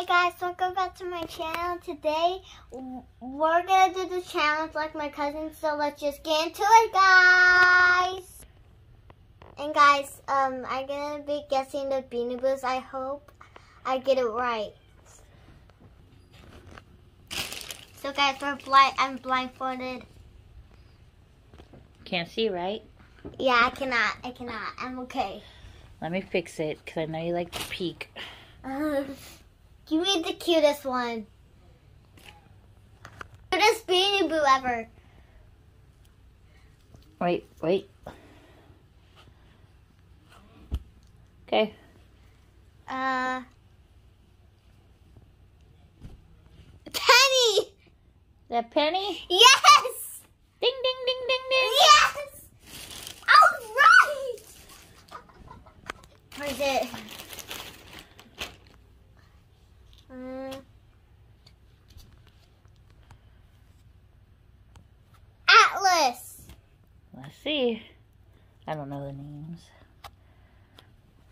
Hey guys, welcome back to my channel. Today, we're gonna do the challenge like my cousin, so let's just get into it, guys. And guys, I'm gonna be guessing the Beanie Boos. I hope I get it right. So guys, I'm blindfolded. Can't see, right? Yeah, I cannot. I'm okay. Let me fix it, because I know you like to peek. Give me the cutest one. Cutest Beanie Boo ever. Wait. Okay. Penny! That Penny? Yes! Ding, ding, ding, ding, ding. Yes! I was right! Where is it? Atlas! Let's see. I don't know the names.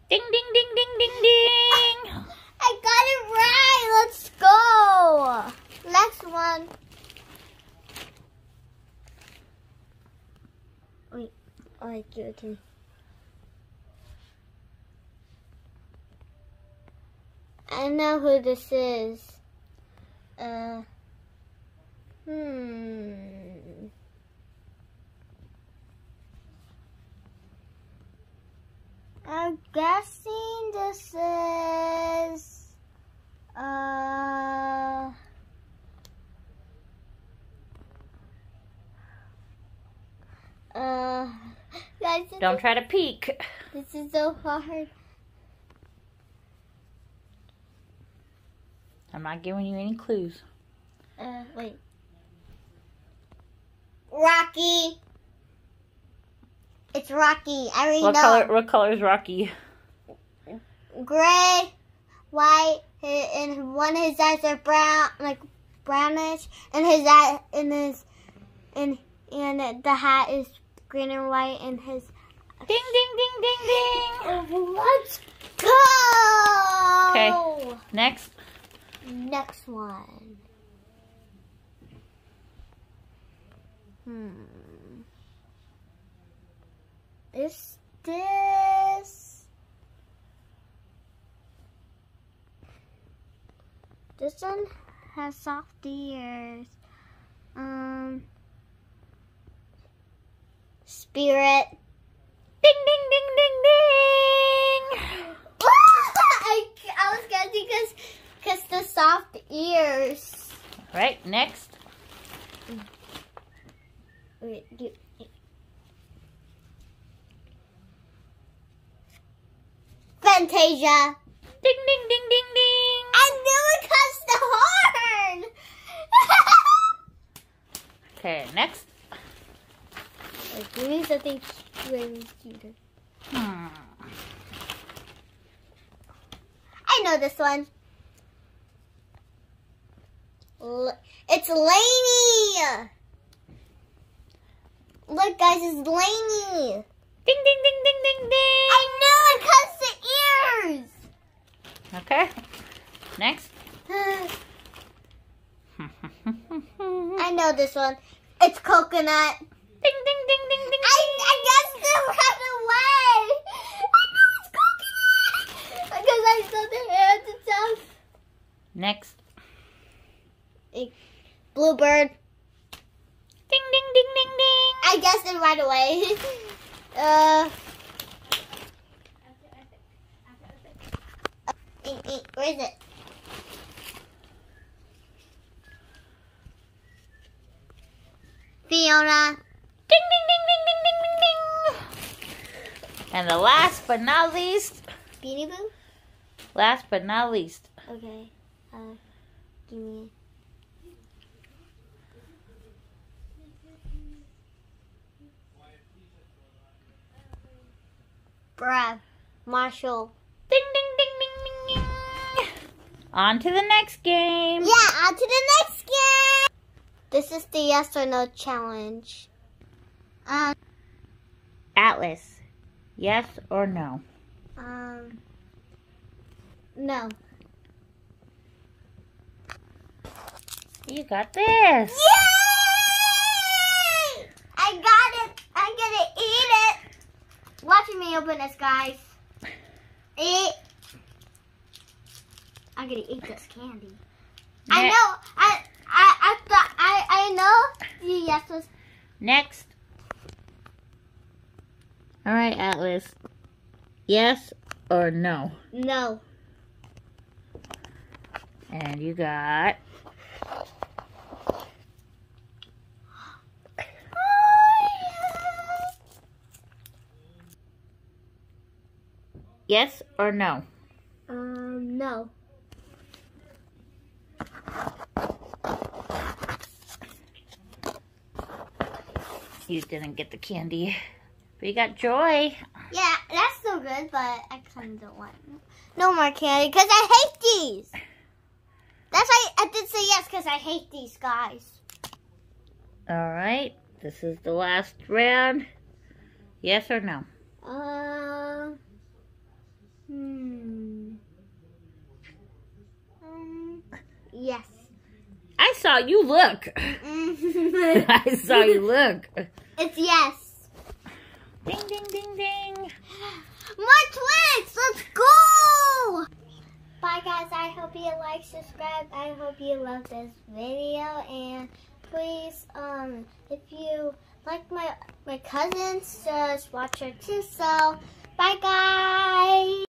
Ding, ding, ding, ding, ding, ding. I got it right! Let's go! Next one. Wait. Oh, give it to me. I know who this is. I'm guessing this is, guys, Don't try to peek. this is so hard. I'm not giving you any clues. Wait. Rocky. It's Rocky. I already know. What color is Rocky? Gray, white, and one of his eyes are brown, like brownish, and his eye, and the hat is green and white, and his. Ding, ding, ding, ding, ding. Let's go. Okay. Next. Next one. Is this? This one has soft ears. Spirit. Ding, ding, ding, ding, ding. I was guessing because the soft ears. All right, next. Wait, Fantasia. Ding, ding, ding, ding, ding. I knew it because the horn. Okay, next. Wait, give me something really cuter. I know this one. It's Lainey. Look, guys, it's Lainey. Ding, ding, ding, ding, ding, ding. I knew it because the ears. Okay. Next. I know this one. It's Coconut. Ding, ding, ding, ding, ding. I guessed it right away. I know it's Coconut because I saw the hair at the top. Next. Bluebird. Ding, ding, ding, ding, ding. I guessed it right away. Where is it? Fiona. Ding, ding, ding, ding, ding, ding, ding, ding. And the last but not least. Beanie Boo? Last but not least. Okay. Give me. Bruh. Marshall. Ding, ding, ding, ding, ding, ding. On to the next game. Yeah, on to the next game. This is the yes or no challenge. Atlas, yes or no? No. You got this. Yay! I got it. I'm gonna eat it. Watching me open this, guys. I'm gonna eat this candy. I know. I know. Yes was Next. All right, Atlas. Yes or no? no. And you got yes or no? No. You didn't get the candy. But you got Joy. Yeah, that's still good, but I kind of don't want no more candy because I hate these. That's why I did say yes because I hate these guys. All right. This is the last round. Yes or no? Yes. I saw you look. I saw you look. It's yes. Ding, ding, ding, ding. More Twix! Let's go! Bye, guys. I hope you like, subscribe. I hope you love this video. And please, if you like my cousins, just watch her too. So, bye, guys.